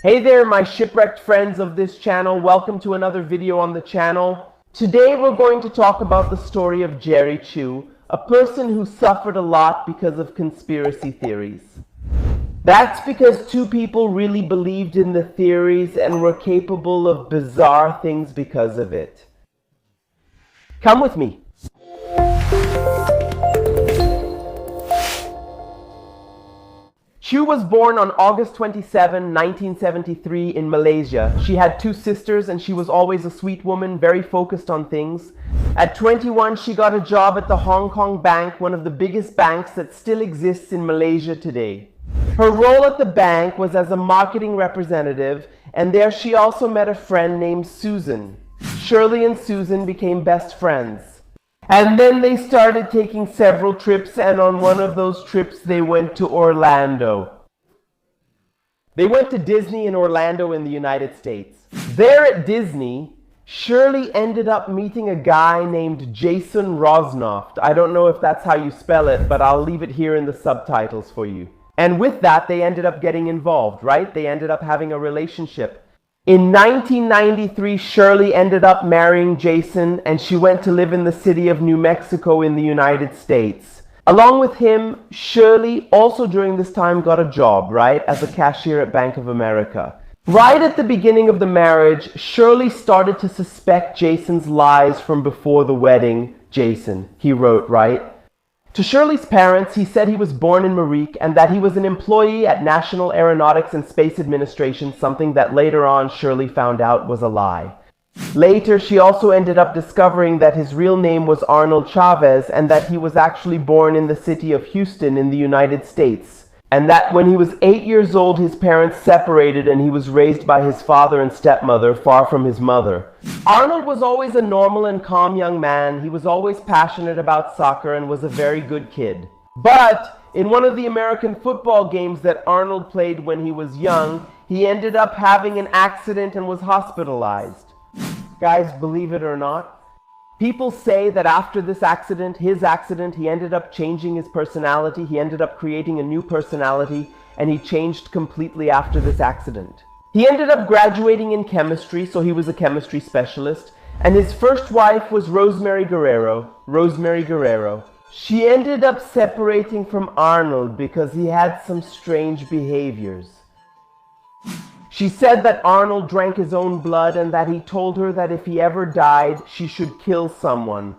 Hey there, my shipwrecked friends of this channel. Welcome to another video on the channel. Today we're going to talk about the story of Jerry Chu, a person who suffered a lot because of conspiracy theories. That's because two people really believed in the theories and were capable of bizarre things because of it. Come with me. Chu was born on August 27, 1973 in Malaysia. She had two sisters and she was always a sweet woman, very focused on things. At 21, she got a job at the Hong Kong Bank, one of the biggest banks that still exists in Malaysia today. Her role at the bank was as a marketing representative, and there she also met a friend named Susan. Shirley and Susan became best friends. And then they started taking several trips, and on one of those trips they went to Orlando. They went to Disney in Orlando in the United States. There at Disney, Shirley ended up meeting a guy named Jason Rosnoft. I don't know if that's how you spell it, but I'll leave it here in the subtitles for you. And with that, they ended up getting involved, right? They ended up having a relationship. In 1993, Shirley ended up marrying Jason, and she went to live in the city of New Mexico in the United States. Along with him, Shirley also during this time got a job, right, as a cashier at Bank of America. Right at the beginning of the marriage, Shirley started to suspect Jason's lies from before the wedding. Jason, he wrote, right? To Shirley's parents, he said he was born in Marique and that he was an employee at National Aeronautics and Space Administration, something that later on Shirley found out was a lie. Later, she also ended up discovering that his real name was Arnold Chavez and that he was actually born in the city of Houston in the United States. And that when he was 8 years old, his parents separated and he was raised by his father and stepmother, far from his mother. Arnold was always a normal and calm young man. He was always passionate about soccer and was a very good kid. But in one of the American football games that Arnold played when he was young, he ended up having an accident and was hospitalized. Guys, believe it or not, people say that after this accident, he ended up changing his personality. He ended up creating a new personality, and he changed completely after this accident. He ended up graduating in chemistry, so he was a chemistry specialist, and his first wife was Rosemary Guerrero. She ended up separating from Arnold because he had some strange behaviors. She said that Arnold drank his own blood and that he told her that if he ever died, she should kill someone.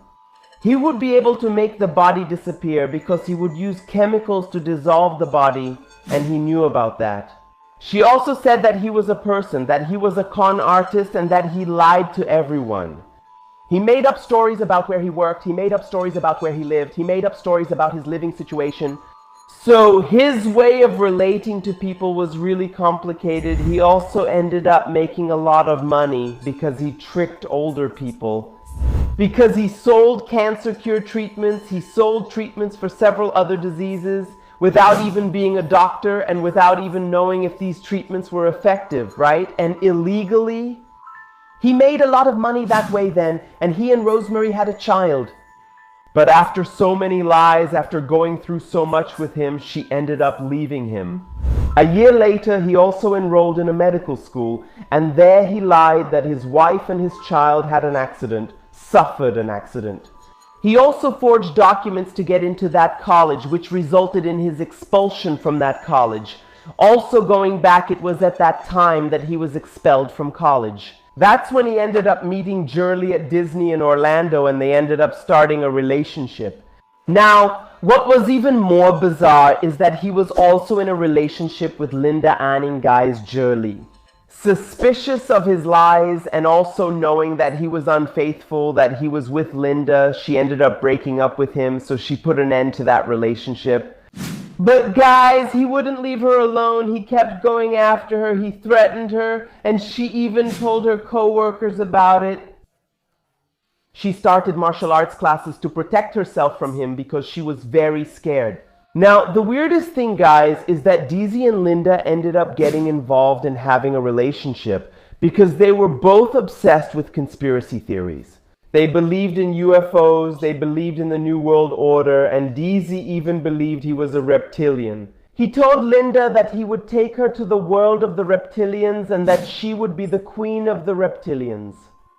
He would be able to make the body disappear because he would use chemicals to dissolve the body, and he knew about that. She also said that he was a person, that he was a con artist, and that he lied to everyone. He made up stories about where he worked, he made up stories about where he lived, he made up stories about his living situation. So his way of relating to people was really complicated. He also ended up making a lot of money because he tricked older people. Because he sold cancer cure treatments, he sold treatments for several other diseases without even being a doctor and without even knowing if these treatments were effective, right? And illegally. He made a lot of money that way then, and he and Rosemary had a child. But after so many lies, after going through so much with him, she ended up leaving him. A year later, he also enrolled in a medical school, and there he lied that his wife and his child had an accident, suffered an accident. He also forged documents to get into that college, which resulted in his expulsion from that college. Also going back, it was at that time that he was expelled from college. That's when he ended up meeting Shirley at Disney in Orlando, and they ended up starting a relationship. Now, what was even more bizarre is that he was also in a relationship with Linda Anning Guy's Shirley. Suspicious of his lies and also knowing that he was unfaithful, that he was with Linda, she ended up breaking up with him, so she put an end to that relationship. But guys, he wouldn't leave her alone. He kept going after her. He threatened her, and she even told her co-workers about it. She started martial arts classes to protect herself from him because she was very scared. Now, the weirdest thing, guys, is that DZ and Linda ended up getting involved in having a relationship because they were both obsessed with conspiracy theories. They believed in UFOs, they believed in the New World Order, and DZ even believed he was a reptilian. He told Linda that he would take her to the world of the reptilians and that she would be the queen of the reptilians.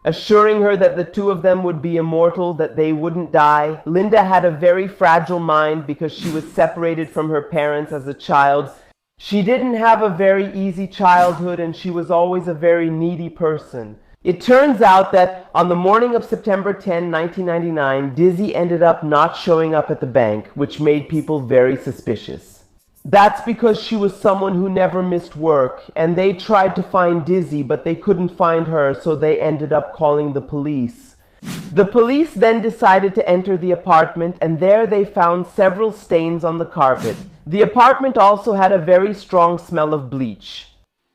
Assuring her that the two of them would be immortal, that they wouldn't die. Linda had a very fragile mind because she was separated from her parents as a child. She didn't have a very easy childhood and she was always a very needy person. It turns out that on the morning of September 10, 1999, Dizzy ended up not showing up at the bank, which made people very suspicious. That's because she was someone who never missed work, and they tried to find Dizzy, but they couldn't find her, so they ended up calling the police. The police then decided to enter the apartment, and there they found several stains on the carpet. The apartment also had a very strong smell of bleach.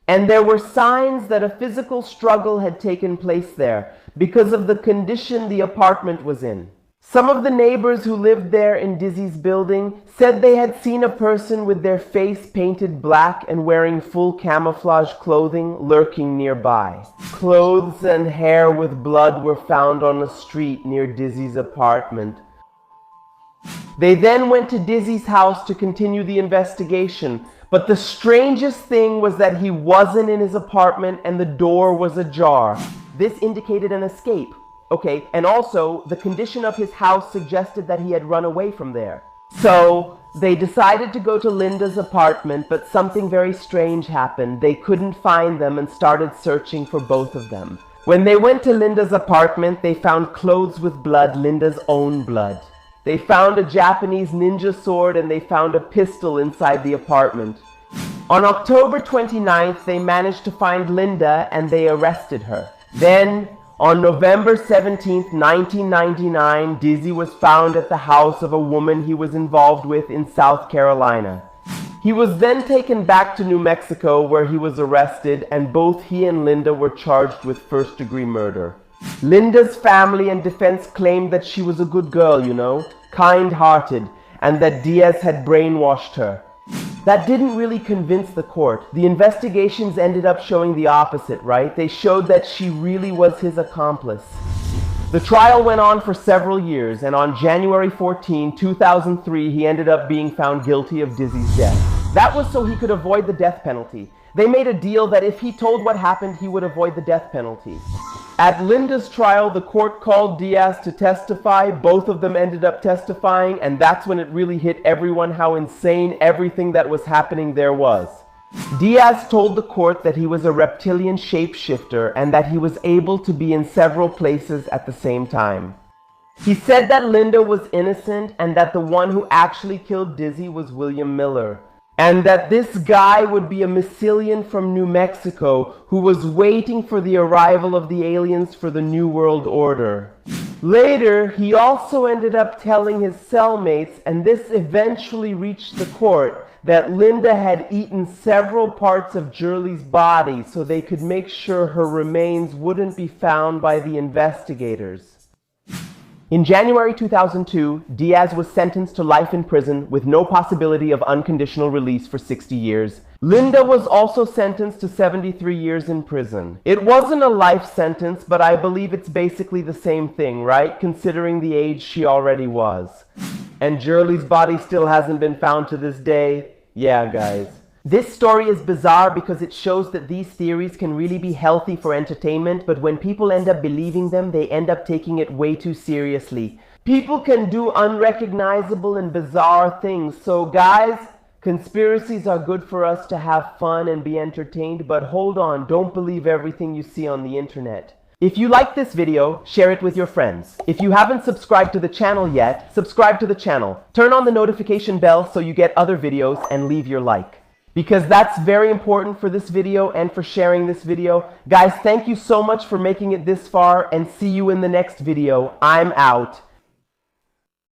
And there were signs that a physical struggle had taken place there because of the condition the apartment was in. Some of the neighbors who lived there in Dizzy's building said they had seen a person with their face painted black and wearing full camouflage clothing lurking nearby. Clothes and hair with blood were found on a street near Dizzy's apartment. They then went to Dizzy's house to continue the investigation, but the strangest thing was that he wasn't in his apartment and the door was ajar. This indicated an escape. Okay, and also, the condition of his house suggested that he had run away from there. So, they decided to go to Linda's apartment, but something very strange happened. They couldn't find them and started searching for both of them. When they went to Linda's apartment, they found clothes with blood, Linda's own blood. They found a Japanese ninja sword and they found a pistol inside the apartment. On October 29th, they managed to find Linda and they arrested her. Then, on November 17, 1999, Dizzy was found at the house of a woman he was involved with in South Carolina. He was then taken back to New Mexico where he was arrested, and both he and Linda were charged with first-degree murder. Linda's family and defense claimed that she was a good girl, you know, kind-hearted, and that Diaz had brainwashed her. That didn't really convince the court. The investigations ended up showing the opposite, right? They showed that she really was his accomplice. The trial went on for several years, and on January 14, 2003, he ended up being found guilty of Dizzy's death. That was so he could avoid the death penalty. They made a deal that if he told what happened, he would avoid the death penalty. At Linda's trial, the court called Diaz to testify. Both of them ended up testifying, and that's when it really hit everyone how insane everything that was happening there was. Diaz told the court that he was a reptilian shapeshifter and that he was able to be in several places at the same time. He said that Linda was innocent and that the one who actually killed Dizzy was William Miller. And that this guy would be a Mycelian from New Mexico who was waiting for the arrival of the aliens for the New World Order. Later, he also ended up telling his cellmates, and this eventually reached the court, that Linda had eaten several parts of Shirley's body so they could make sure her remains wouldn't be found by the investigators. In January 2002, Diaz was sentenced to life in prison with no possibility of unconditional release for 60 years. Linda was also sentenced to 73 years in prison. It wasn't a life sentence, but I believe it's basically the same thing, right? Considering the age she already was. And Shirley's body still hasn't been found to this day. Yeah, guys. This story is bizarre because it shows that these theories can really be healthy for entertainment, but when people end up believing them, they end up taking it way too seriously. People can do unrecognizable and bizarre things, so guys, conspiracies are good for us to have fun and be entertained, but hold on, don't believe everything you see on the internet. If you like this video, share it with your friends. If you haven't subscribed to the channel yet, subscribe to the channel. Turn on the notification bell so you get other videos and leave your like. Because that's very important for this video and for sharing this video. Guys, thank you so much for making it this far and see you in the next video. I'm out.